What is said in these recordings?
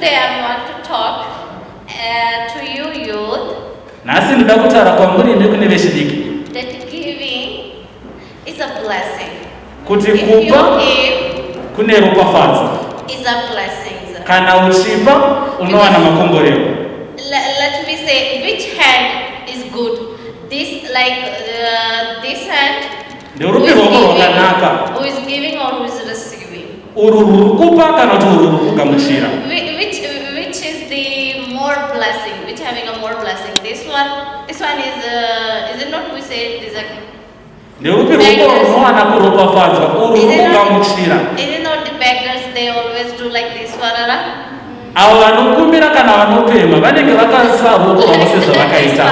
today I want to talk to you youth nasi ndida kutaura kwamuri nekune vechidiki that giving is a blessing. kuti If kupa you give kune ropafadzo is a blessing. kana uchipa unowana makomborero. Let me say which hand is good. This this hand who is giving or who is receiving. Uru kupa kana kuti uru kugamuchira. Which is the more blessing? Which having a more blessing? This one is it not we say it is a Ndeupi ruko unowana kuropafadzwa uru kugamuchira. Is it not the beggars they always do like this one? Avo vanokumbira kana vanopema vanenge vakasa ruoko rwavo sezvavakaita.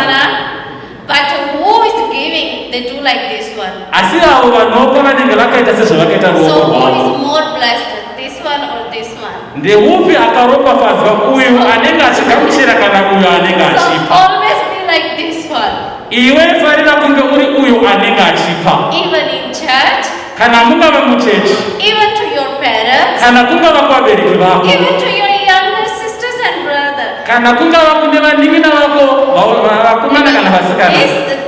But who is giving they do like this one. Asi avo vanopa vanenge vakaita sezvavakaita ruoko So who rwavo. is more blessed? This one or this one? Ndeupi akaropafadzwa uyu anenge achigamuchira kana uyu anenge So achipa. always be like this one. Iwe farira kunge uri uyu anenge achipa. Even in church, Kana mungava muchechi. even to your parents, Kana kungava kuvabereki vako. even to your younger sisters and brothers. Kana kungava kune vanin'ina vako vakomana kana vasikana.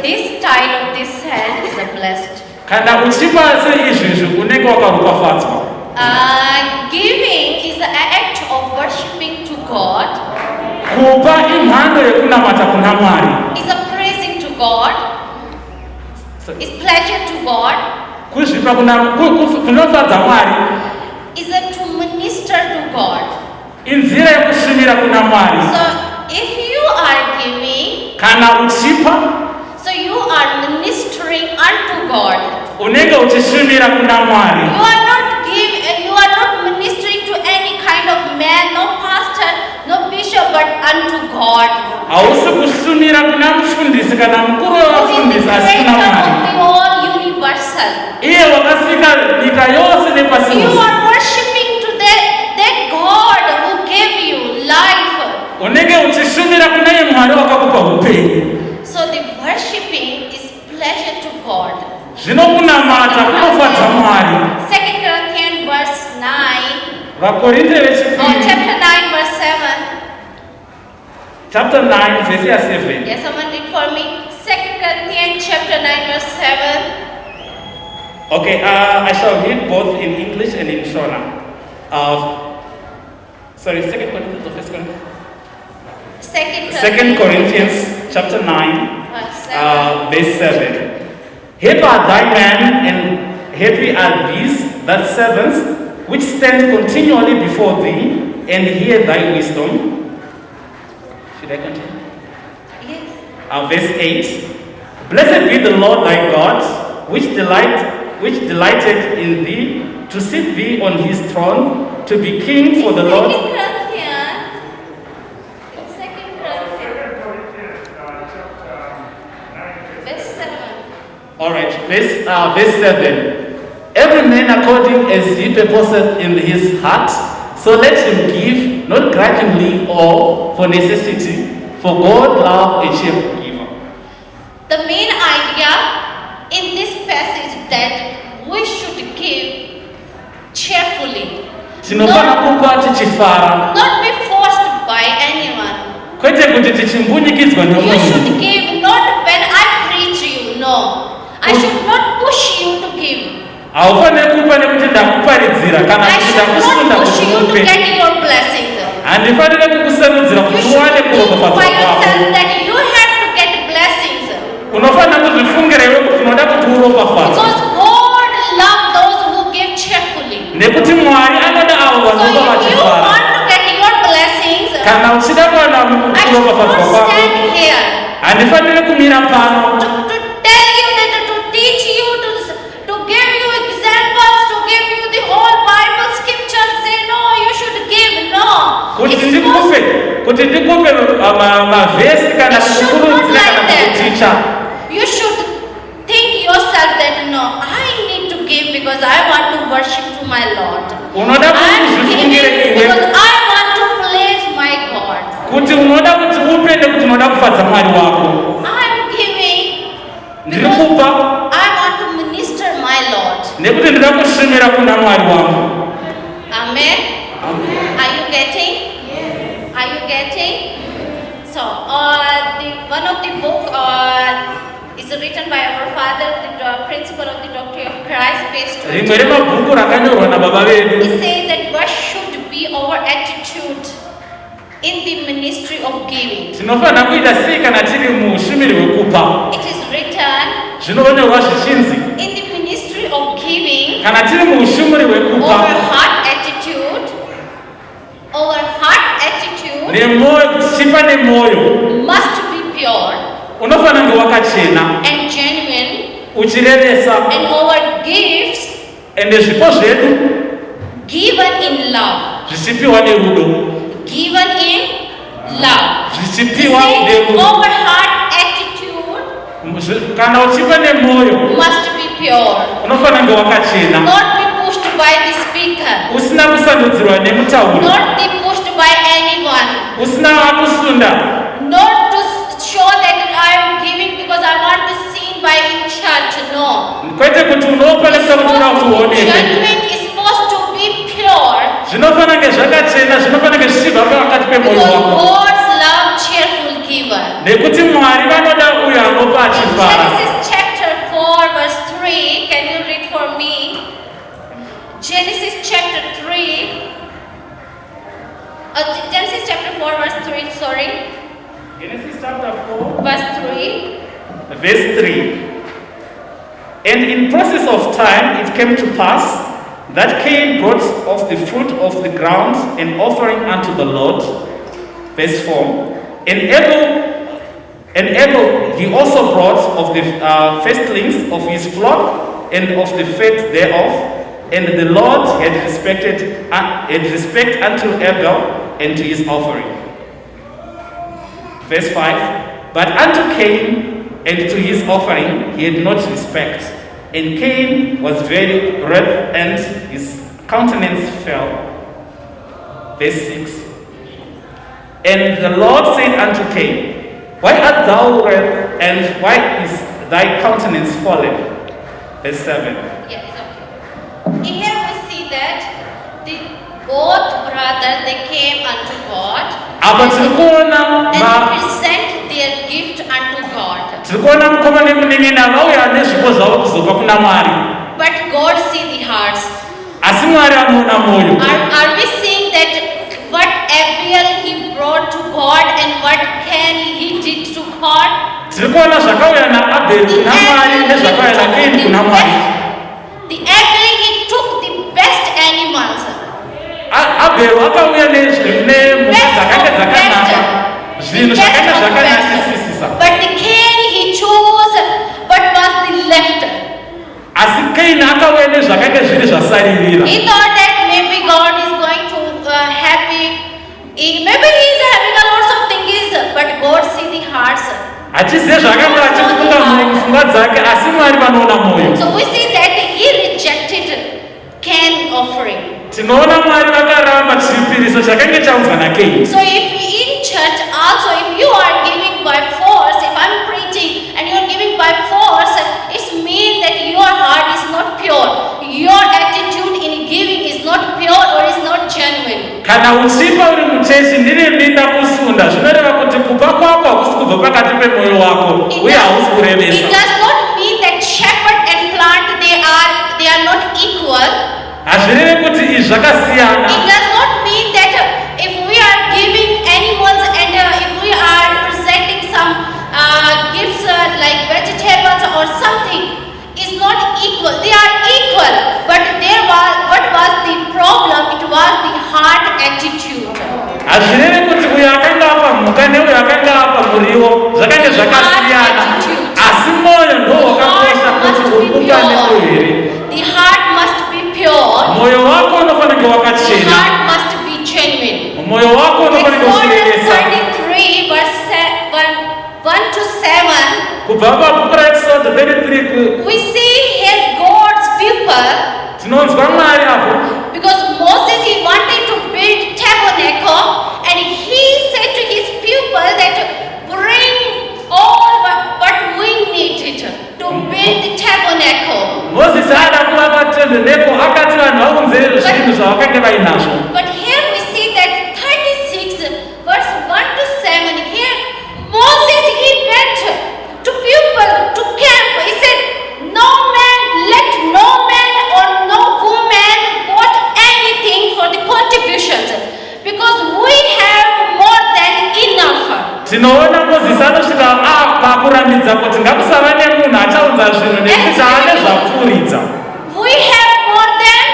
This style of this hand is a blessed. Kana uchipa seizvizvi unenge wakaropafadzwa. Giving is an act of worshiping to God. Kupa imhando yekunamata kuna Mwari. Is a praising to God. Is pleasure to God. Kuzvipa kunofadza Mwari. Is it to minister to God. Inzira yekushumira kuna Mwari. So if you are giving, Kana uchipa, so you are ministering unto God. unenge uchishumira kuna Mwari. You are not ministering to any kind of man, no pastor, no bishop, but unto God. Hausi kushumira kuna mufundisi kana mukuru wavafundisi asi kuna Mwari. Of the whole universal. Iye wakasika nyika yose nepasi You rose. are worshiping to that God who gave you life. Unenge uchishumira kuna iye Mwari wakakupa upenyu. So the worshiping is pleasure to God. Zvinokunamata kunofadza Mwari. 2 Corinthians verse 9. Vakorinte vechipiri. Chapter 9 verse 7. Chapter 9 verse 7. Yes, someone read for me. 2 Corinthians chapter 9 verse 7. Okay, I shall read both in English and in Shona. Sorry, 2 Corinthians or 1 Corinthians? 2 Corinthians chapter 9 verse 7. Happy are thy men and happy are these that servants which stand continually before thee and hear thy wisdom. Should I continue? Yes. Verse 8. Blessed be the Lord thy God, which delighted in thee, to sit thee on his throne, to be king for the Lord. 2 Corinthians. It's 2 Corinthians. Verse 7. Alright, verse 7. Every man according as he purposeth in his heart, so let him give, not grudgingly or for necessity, for God loves a cheerful giver. The main idea in this passage that we should give cheerfully. Tinofana kupa tichifara. Not be forced by anyone. Kwete kuti tichimbunyikidzwa You nomunhu. should give not when I preach you, no. I should not push you to give. Haufaniri kupa nekuti ndakuparidzira kana I kuti should ndakusunda not push kuti you to upe. get your blessings. Handifaniri kukusarudzira You kuti should uwane think kurokofadzwa by kwako. yourself that you have to get blessings. Unofanira kuzvifungira iwe kuti unoda kuti uropafadzwe. Because God loves those who give cheerfully. Nekuti Mwari anoda avo So vanopa if you vachifara. want to get your blessings, Kana uchida kuwana I should kuropafadzwa not kwako, stand here handifaniri kumira pano to tell you that to teach you to give you examples, to give you the whole Bible scripture, say no, you should give, no. kuti It's ndikupe mavhesi kana It should kukurudzira not kana like that. kukuticha. You should think yourself that no, I need to give because I want to worship to my Lord. Unoda I'm kuti giving zvifungire because iwe I want to praise my God. kuti unoda kuti upe nekuti unoda kufadza Mwari wako. I'm giving Ndiri because kupa I want to minister my Lord. nekuti ndida kushumira kuna Mwari wangu. Amen. Are you getting? Yes. getting? So, one of the book is written by our father, the principle of the doctrine of Christ, page 20. rimwe remabhuku rakanyorwa nababa vedu. He says that what should be our attitude in the ministry of giving. Tinofanira kuita sei kana tiri muushumiri hwekupa. It is written Zvinonyorwa zvichinzi in the ministry of giving, kana tiri muushumiri hwekupa our heart attitude nemwoyo, tichipa nemwoyo must be pure unofanira kunge wakachena and genuine, uchirevesa, and our gifts ende zvipo zvedu given in love. zvichipiwa nerudo, Given in love. zvichipiwa Say that nerudo. our heart attitude Kana uchipa nemwoyo must be pure, unofanira kunge wakachena, not be pushed by the speaker, usina kusandudzirwa nemutauri, not be pushed by anyone, usina kusunda, not to show that I am giving because I want to seen by in church. No. kwete kuti unoponesa kuti unakuoneke. Genuine is supposed to be pure Zvinofanira kunge zvakachena, zvinofanira kunge zvichibva pakati pemwoyo because wako, God's love cheerful giver. nekuti Mwari vanoda uyo anopa achifara. Genesis chapter 4 verse 3, can you read for me? Genesis chapter 4 verse 3, sorry, Genesis chapter 4 verse 3. verse 3. And in process of time it came to pass that Cain brought of the fruit of the ground an offering unto the Lord. Verse 4. And Abel he also brought of the firstlings of his flock and of the fat thereof. And the Lord had respect unto Abel and to his offering. Verse 5. But unto Cain and to his offering he had not respect. And Cain was very wroth, and his countenance fell. Verse 6. And the Lord said unto Cain, Why art thou wroth, and why is thy countenance fallen? Verse 7. Yeah, it's okay. Here we see that the both brothers they came unto God Apa tiri kuona and present their gift unto God. tiri kuona mukoma nemunin'ina vauya nezvipo zvavo kuzobva kuna Mwari, But God see the hearts. asi Mwari anoona mwoyo. Are we seeing that what Abel he brought to God and what Cain he did to God? Tiri kuona zvakauya naAbheri kuna Mwari nezvakauya naKaini kuna Mwari. The Abel he took the best animals. Abheri akauya nemhuka dzakanga dzakanaka, zvinhu zvakanga zvakanakisisa. But the Cain he chose what was the left. Asi Kaini akauya nezvakanga zviri zvasaririra. He thought that maybe God is going to maybe he is having a lot of things, but God see the hearts. Hachizive zvakanga achifunga mupfungwa dzake, asi Mwari vanoona mwoyo. So we see that he rejected Cain offering. Tinoona Mwari vakaramba chipiriso chakanga chaudzwa naKaini. So if in church also, if you are giving by force, if I'm preaching and you are giving by force, it means that your heart is not pure. Your attitude in giving is not pure or is not genuine. Kana uchipa uri muchechi ndiri minda kusunda, zvinoreva kuti kupa kwako hakusi kubva pakati pemwoyo wako uye hausi It kurevesa. does not mean that shepherd and plant they are not equal. Hazvirevi kuti izvi zvakasiyana. It does not mean that if we are giving animals and if we are presenting some gifts like vegetables or something, is not equal. They are equal, but what was the problem? It was the heart attitude. Hazvirevi kuti uyo akanga apa mhuka neuyo akanga apa muriwo zvakanga zvakasiyana, asi mwoyo ndiwo wakakosha kuti upungane uyu here. The heart must be pure. Mwoyo wako unofanira kunge The wakachena, heart must be genuine. mwoyo wako unofanira kunge uchirevesa. Exodus 33 verse 1 to 7. Kubva pabhuku raExodus 33 We see here God's people, tinonzwa Mwari apo, because Moses he wanted to build tabernacle and he said to his people that bring all what we needed to build the tabernacle. Mozisi ada kuvaka tembeko akati vanhu vaunze zvinhu zvavakanga vainazvo. But here we see that 36 verse 1 tinoona Mozisi anosvika pakurambidza kuti ngakusava nemunhu achaunza zvinhu nekuti aane zvapfuuridza. We have more than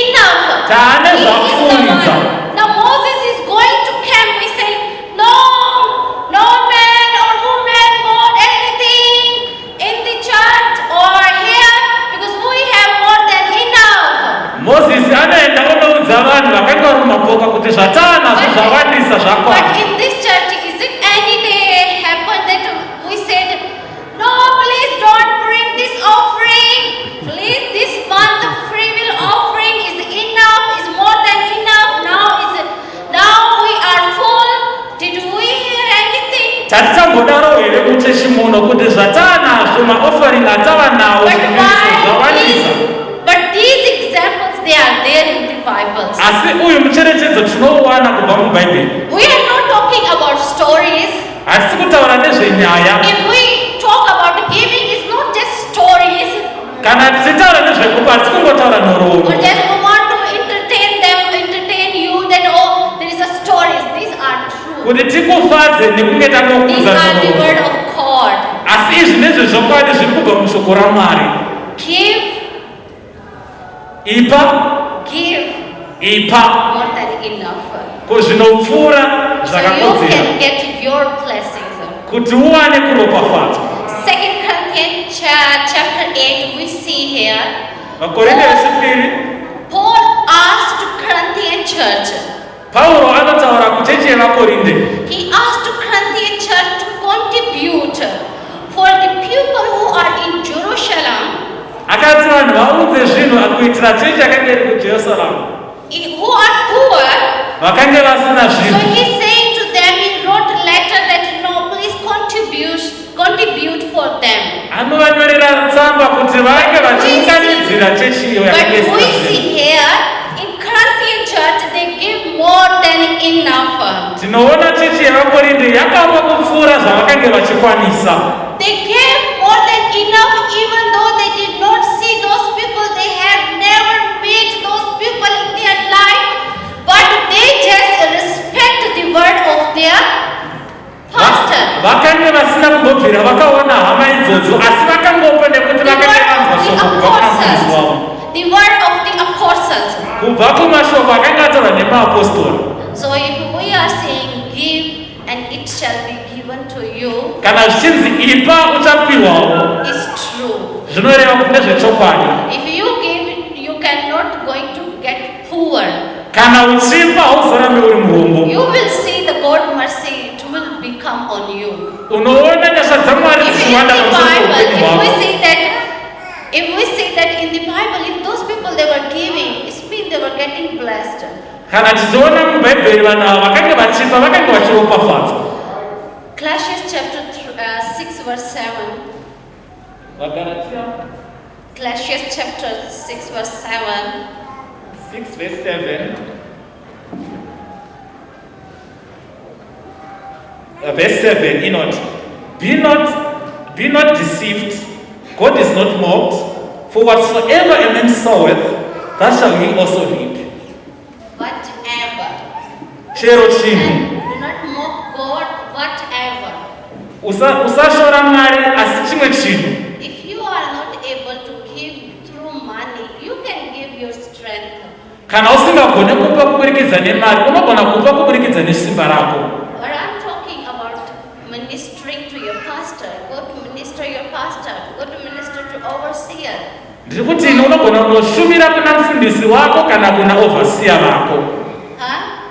enough. Taane He is the zvapfuuridza. one. Now Moses is going to camp. We say, no man or woman bought anything in the church or here because we have more than enough. Mozisi anoenda kunoudza vanhu vakanga vari mumapoka kuti zvatanazvo zvawandisa But zvakwana. in this church, is it any day happened that we said, no, please don't bring this offering. Please, this month the free will offering is enough, is more than enough. Now we are full. Did we hear anything? Tatambodaro here muchechi muno kuti zvatanazvo maofaring atava nawo zvawandisa. But these examples, they are there in the Bibles. Asi uyu mucherechedzo tinouwana kubva mubhaibheri. We are not talking about stories. Hatisi kutaura nezvenyaya. If we talk about giving, it's not just stories. Kana tichitaura nezvekupa hatisi kungotaura nhoroondo. Or just we want to entertain you that oh, there is a stories. These are true. Kuti tikufadze nekunge These tangokuudza are the word nhoroondo. of God. Asi izvi nezvezvokwadi zviri kubva mushoko raMwari. Give, Ipa, more than enough. kuzvinopfuura So you zvakakodzera can get your blessings. kuti uwane kuropafadzwa. 2 Corinthians chapter 8, we see here. Vakorinde vechipiri, Paul asked Corinthian church. Pauro anotaura kuchechi yevakorinde. He asked Corinthian church to contribute for the people who are in Jerusalem, Akati vanhu vaunze zvinhu kuitira chechi yakanga iri kuJerusarema, who are poor. vakanga vasina So zvinhu. he's saying to them, he wrote a letter that no, please contribute for them. Anovanyorera tsamba kuti vange vachiunganidzira chechi iyo yakanga But we isina see zvinhu. here in Corinthian church, they give more than enough. Tinoona chechi yevakorinde yakapa kupfuura zvavakanga vachikwanisa. They gave more than enough, even though they did not see those people. They have never met those people in their life, but they just respect the word of their pastor. Vakanga vasina kumbobvira vakaona hama idzodzo asi vakangopa nekuti vakanga vanzwa shoko kubva kumafundisi wavo. The word of the apostles. Kubva kumashoko akanga ataurwa nemaapostoli. So if we are saying give and it shall be given to you, Kana zvichinzi ipa uchapiwawo, is true. zvinoreva kuti ndezvechokwadi. If you give, you cannot going to get poor. Kana uchipa hauzorambe uri murombo. You will see the God mercy, it will become on you. Unoona nyasha dzaMwari If in dzichiwanda the pamusoro Bible, peupenyu hwako. if we see that in the Bible, if those people they were giving, it means they were getting blessed. Kana tichiona mubhaibheri vanhu ava vakanga vachipa vakanga vachiropafadzwa. Galatians chapter 6 verse 7. Galatians chapter 6 verse 7. 6 verse 7. Verse 7, inot. Be not deceived. God is not mocked. For whatsoever a man soweth, that shall he also reap. Whatever. Chero chinhu. Do not mock God, whatever. Usashora Mwari asi chimwe chinhu. If you are not able to give through money, you can give your strength. Kana usingagone kupa kuburikidza nemari, unogona kupa kuburikidza nesimba rako. But I'm talking about ministering to your pastor. Go to minister your pastor. Go to minister to overseer. Ndiri kuti ino unogona kunoshumira kuna mufundisi wako kana kuna overseer vako.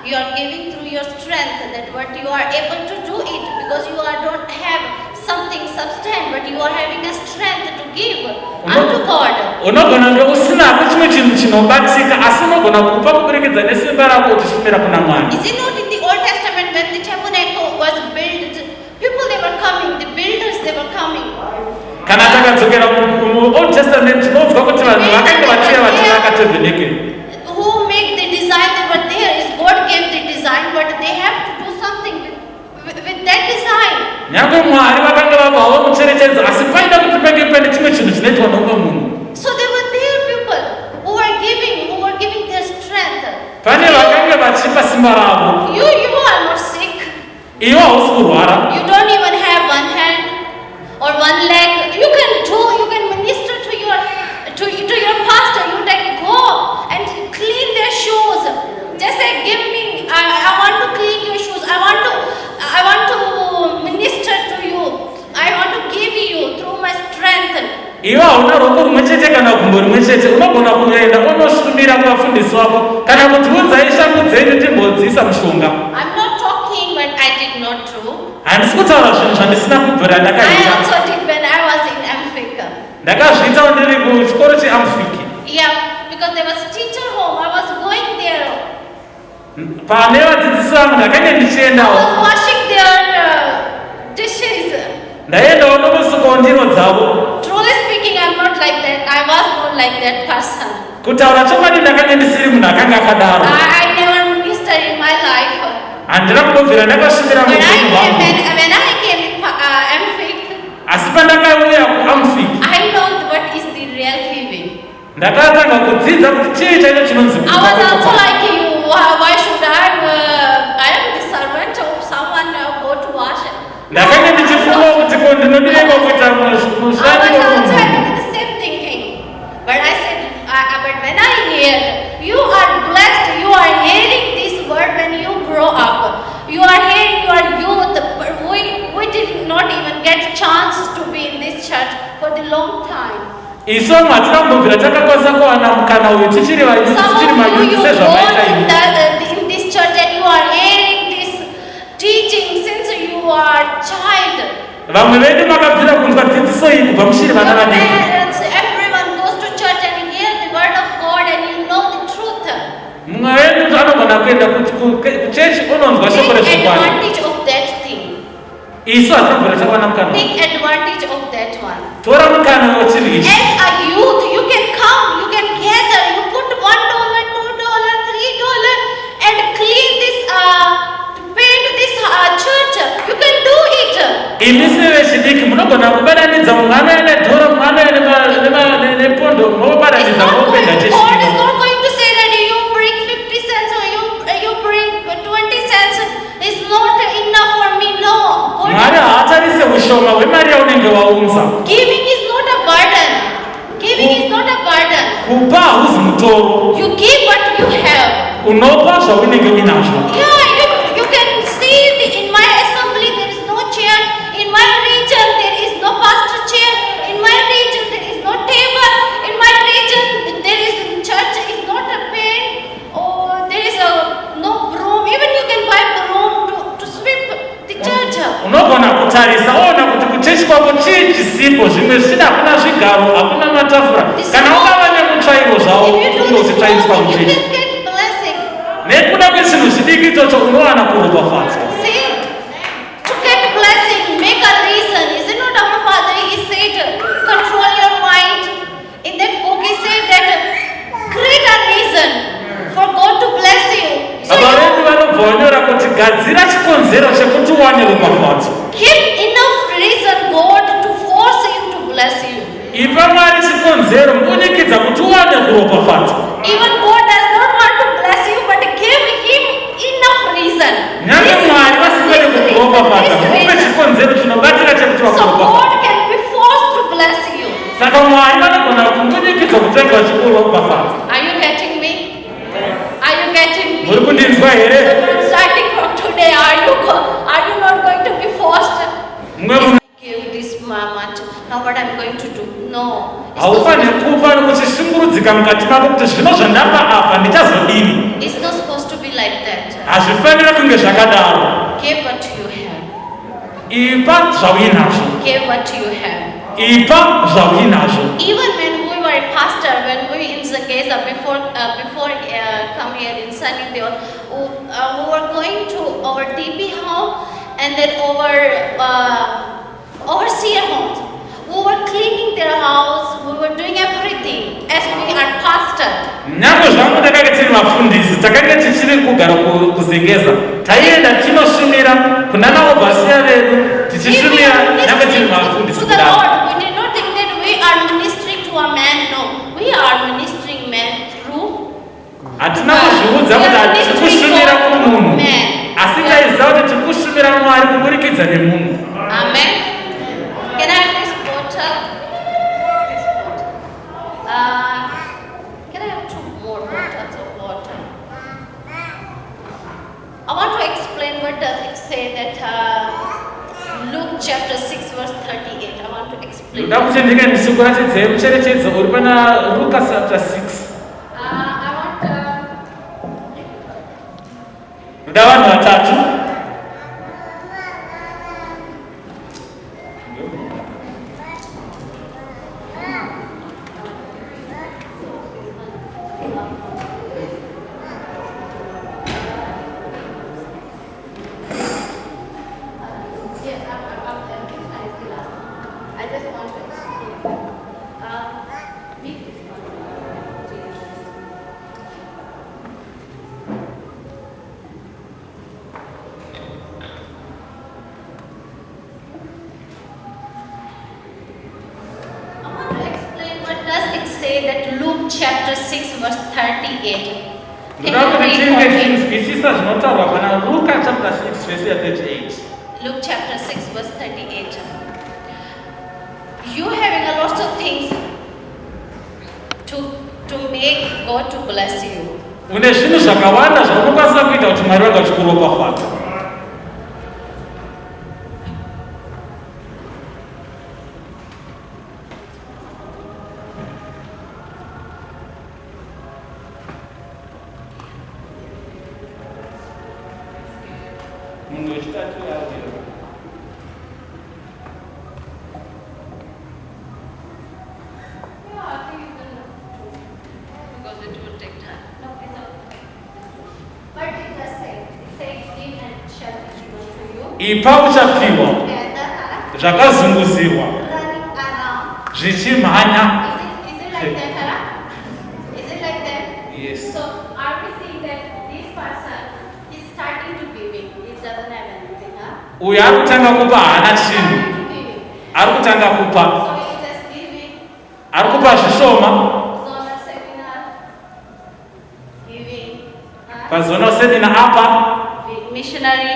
You are giving through your strength, that what you are able to do it because you don't have something substance, but you are having a strength to give unto God. Unogona kunge usina chimwe chinhu chinobatsika asi unogona kupa kuburikidza nesimba rako uchishumira kuna Mwari. Is it not in the Old Testament when the tabernacle was built, people they were coming, the builders they were coming. Kana takadzokera mu-Old Testament tinobva kuti vanhu vakanga vachiya vachivaka tabernacle. Who make the design they were there is God gave the design, but they have to do something with that design. Nyangwe Mwari vakanga vapawo mucherechedzo asi paida kuti pange pane chimwe chinhu chinoitwa nomwe munhu. So there were there people who were giving their strength. Pane vakanga vachipa simba ravo. You are not sick. iwe hausi kurwara. You don't even have one hand or one leg. You can minister to your pastor. You can go and clean their shoes. Just say, give me, I want to clean your shoes. I want to minister to you. I want to give you through my strength. Iwe hauna ruoko rumwe chete kana gumbo rimwe chete, unogona kuenda unoshumira kuvafundisi wako kana kuti unzai shangu dzenyu timbodziisa mushonga. I'm not talking when I did not do. Handisi kutaura zvinhu zvandisina kubvira I ndakaita. also did when I was in Amphika. Ndakazviitawo ndiri kuchikoro cheAmphiki. Yeah, because there was a teacher home. I was going there. Pane vadzidzisi vangu ndakanga I ndichiendawo. was washing their dishes. Ndaendawo nokusukawo ndiro dzavo. Truly speaking, I'm not like that. I was not like that person. Kutaura chokwadi ndakanga ndisiri munhu akanga akadaro. I never ministered in my life. Handina kungobvira ndakashumira When muupenyu hwangu. I came in Amphik, Asi pandakauya kuAmphiki I know what is the real giving. ndakatanga kudzidza kuti chii chaicho chinonzi I was also like you. Why should I am the servant of someone go to wash. ndakanga ndichifunga kuti ko ndinodireko kuita I was mushandi also womunhu. having the same thinking. But I said, but when I heard, you are blessed, you are hearing this word when you grow up. You are hearing your youth. We did not even get chance to be in this church for the long time. Isu vamwe hatina kumbobvira takakwanisa kuwana mukana uyu tichiri Some of mayuthi you sezvamaita born imi. in this church and you are hearing this teaching since you are child. Vamwe vedu makabvira kunzwa dzidziso iyi kubva muchiri vana vadiki. Parents, everyone goes to church and hear the word of God and you know the truth. Mumwe wedu anogona kuenda kuchechi unonzwa shoko Take rezvokwadi. advantage of that thing. Isu hatina kubvira takawana mukana. Take advantage of that one. Tora mukana wechiri ichi. As a youth, you can come, you can gather, you put $1, $2, $3 and clean this, paint this church. You can do it. Imi sevechidiki munogona kubatanidza mumwe anoenda dhoro mumwe anoenda nepondo munobatanidza mopenda chechi. God is not going to say that you bring 50 cents or you bring 20 cents. It's not enough for me. No. God, Mwari haatarise ushoma hwemari yaunenge waunza. giving is not a burden. Giving is not a burden. Kupa hauzi mutoro. You give what you have. Unopa zvaunenge uinazvo. Yeah, you can see in my assembly there is no chair. In my region there is no pastor chair. In my region there is no table. In my region there is church is not a pen. Or there is no broom. Even you can buy broom to sweep the church. Unogona kutarisa ona kuti kuchechi kwako chii chisipo, zvimwe zvina hakuna zvigaro, hakuna matafura. Kana ungava nemutsvairo zvawo If you do this unozvitsvaiswa wrong, you muchechi. can get blessing. Nekuda kwezvinhu zvidiki ichocho unowana kuropafadzwa. See, to get blessing, make a reason. Is it not our Father? He said, control your mind. In that book, he said that create a reason for God to bless you. So Aba vedu you vanobva vanyora kuti gadzira chikonzero chekuti uwane ropafadzwa. give enough reason God to force him to bless you. Ipa Mwari chikonzero mukunikidza kuti uwane kuropafadzwa. Even God does not want to bless you, but give him enough reason. Nyange Mwari vasingadi kukuropafadza, mupe chikonzero chinobatira chekuti So vakuropafadza. God can be forced to bless you. Saka Mwari vanogona kumunikidza kutanga vachikuropafadza. Are you getting me? Are you getting me? Muri kundinzwa here? Starting from today, are you not going to be forced? Mumwe Yes, munhu I give this much. Now what I'm going to do? No. haufaniri kufa nokuchishungurudzika mukati mako kuti zvino zvandapa apa ndichazodini. It's not supposed to be like that. Hazvifaniri kunge zvakadaro. Give what you have. Ipa zvauinazvo. Give what you have. Ipa zvauinazvo. Even when we were a pastor, when we in Zangeza before come here in Sunnydale, we were going to our DP home and then our overseer homes. We were cleaning their house. We were doing everything as we are pastor. Nyange zvangu takanga tiri vafundisi takanga tichiri kugara kuzengeza taienda tinoshumira kunana obhasiya vedu tichishumira nyange tiri vafundisi To the kudaro. Lord, we did not think that we are ministering to a man. No, we are ministering man through. Hatina kuzviudza kuti tiri kushumira kumunhu, asi taiziva kuti tiri kushumira Mwari kubudikidza nemunhu. Amen. Can I have this bottle? This bottle. Can I have 2 more bottles of water? I want to explain what does it say that Luke chapter 6 verse 38. I want to explain. Ndoda kuti ndikuratidze mucherechedzo uri pana Lucas chapter 6. I want Ndoda vanhu vatatu. I just want to explain. Read this one. I want to explain what does it say that Luke chapter 6 verse 38. Ndoda kuti tinzwisisa zvinotaurwa pana Luka chapter 6 verse 38. Luke chapter 6 verse 38. You having a lot of things to make God to bless you. Une zvinhu zvakawanda zvaunokwanisa kuita kuti Mwari wanga chikuropafadza. Munhu wechitatu yavira. Yeah, I think you can because it will take time. No, it's okay. But it does say, it says, give and it shall be given to you. Ipa uchapiwa And zvakazunguzirwa running around. zvichimhanya. Is it like that, huh? Is it like that? Yes. So are we seeing that this person is starting to giving? It doesn't have anything, huh? Uyu ari kutanga kupa haana chinhu. Starting to giving. Ari kutanga kupa. So he just giving. Ari kupa zvishoma. Zonal seminar. Giving. Huh? Pazonal seminar apa. Missionary.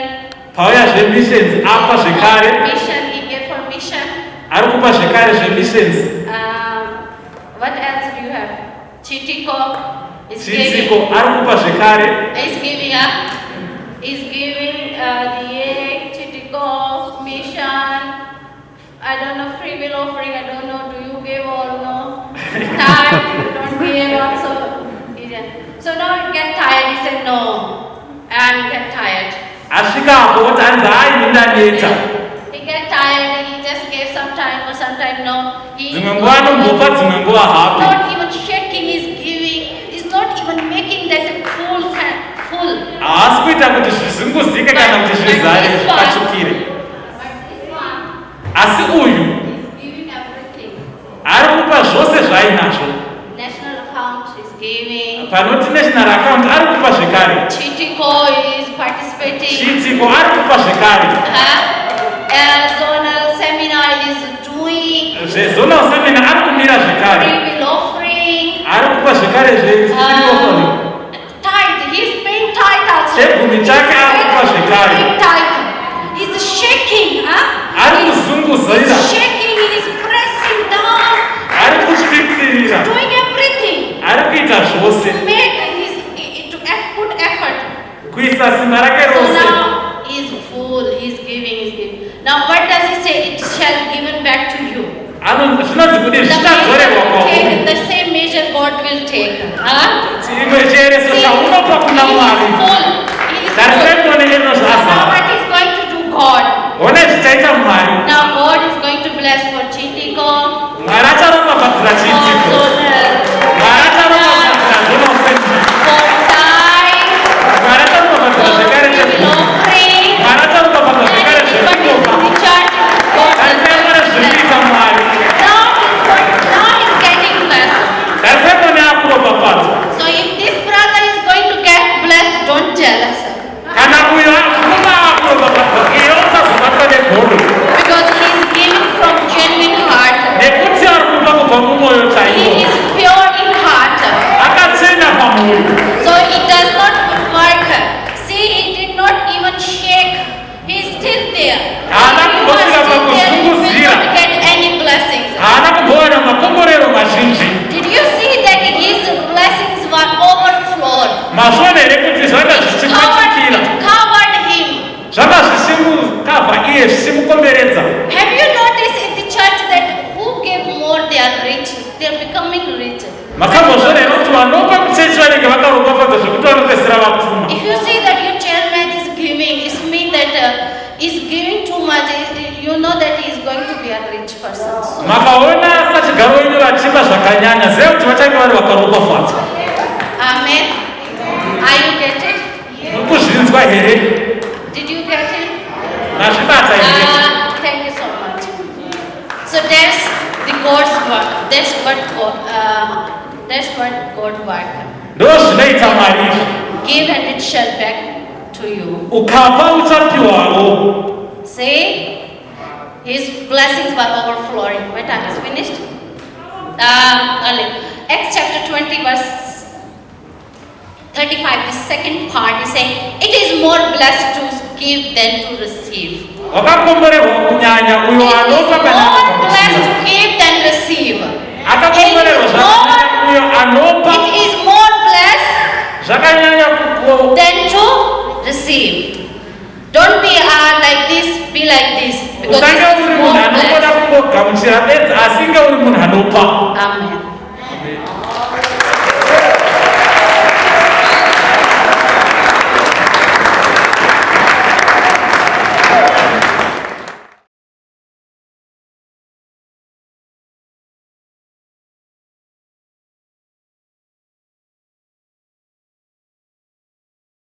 Pauya zvemissions apa zvekare. Mission, he gave for mission. Ari kupa zvekare zvemissions. What else do you have? Chitiko is Chidziko giving. ari kupa zvekare. Is giving up. Is giving the Chitiko mission. I don't know, free will offering. I don't know. Do you give or no? Tired, you don't give also. He didn't. So now he get tired. He said no, and get tired. Asvikapo kuti anzi hai ndaneta. He get tired. He just gave some time or sometime no. He Dzimwe nguva anombopa dzimwe nguva hapi. not even shaking his giving. He's not even making that full. Haasi kuita kuti zvizunguzike kana kuti zvizare zvipachukire. But this one Asi uyu is giving everything. ari kupa zvose zvaainazvo. National account is giving. Panoti national account ari kupa zvekare. Chitiko is participating. Chidziko ari kupa zvekare. Zonal seminar is doing. Zvezonal seminar ari kumira zvekare. Free will offering. Ari kupa zvekare zveofering. Tithe. He's paying tithe also. Chegumi chake ari kupa zvekare. Paying tithe. He's shaking, huh? Ari kuzunguzira. Shaking. He's pressing down. Ari kuzvipfirira. Doing everything. Ari kuita zvose. To make to put effort. Kuisa simba rake So rose. now he's full, he's giving. Now what does he say? It shall given back to you. Zvinonzi kuti zvichadzorerwa kwauri. The same measure God will take. Huh? Chimwe chereso chaunopa kuna Mwari. Now what is going to do God? Ona zvichaita Mwari. Now God is going to bless for Chitiko, Mwari acharopafadzira for Chidziko. Zonal, Mwari acharopafadzira Zonal Seminar. for tithe, Mwari acharopafadzira zvekare will chepfuma. offering, Mwari acharopafadzira and zvekare everybody is zvepfuma. in church. God will Tarisembere bless. zvinoita Mwari. Now he's getting blessed. Tarisembere akuropafadzwa. So if this brother is going to get blessed, don't jealous. Kana uyo masonere kuti zvanga zvichimubatikira covered him. zvanga zvichimukavha iye zvichimukomberedza. Have you noticed in the church that who give more they are rich, they are becoming rich. Makambozvona here kuti vanopa muchechi vanenge vakaropafadza zvekuti vanopedzisira vapfuma. If you see that your chairman is giving, it means that is giving too much. You know that he is going to be a rich person. So, Makaona sachigaro wenyu vachipa zvakanyanya zive kuti vachange vari vakaropafadzwa. amen. Are you get it? Mukuzvinzwa here? Did you get it? Mazvibata here? Thank you so much. So that's the God's work. That's what God work. Ndo zvinoita Mwari. Give and it shall back to you. Ukapa uchapiwawo. See, His blessings were overflowing. My time is finished. Acts chapter 20 verse 35, the second part is saying, it is more blessed to give than to receive. Wakakomborerwa kunyanya uyo anopa kana More blessed to give than receive. akakomborerwa zvakanyanya uyo anopa It is more blessed zvakanyanya kupo than to receive. Don't be like this, be like this. Because usange this uri is munhu more anokona blessed. kungogamuchira bedzi asinge uri munhu anopa. Amen.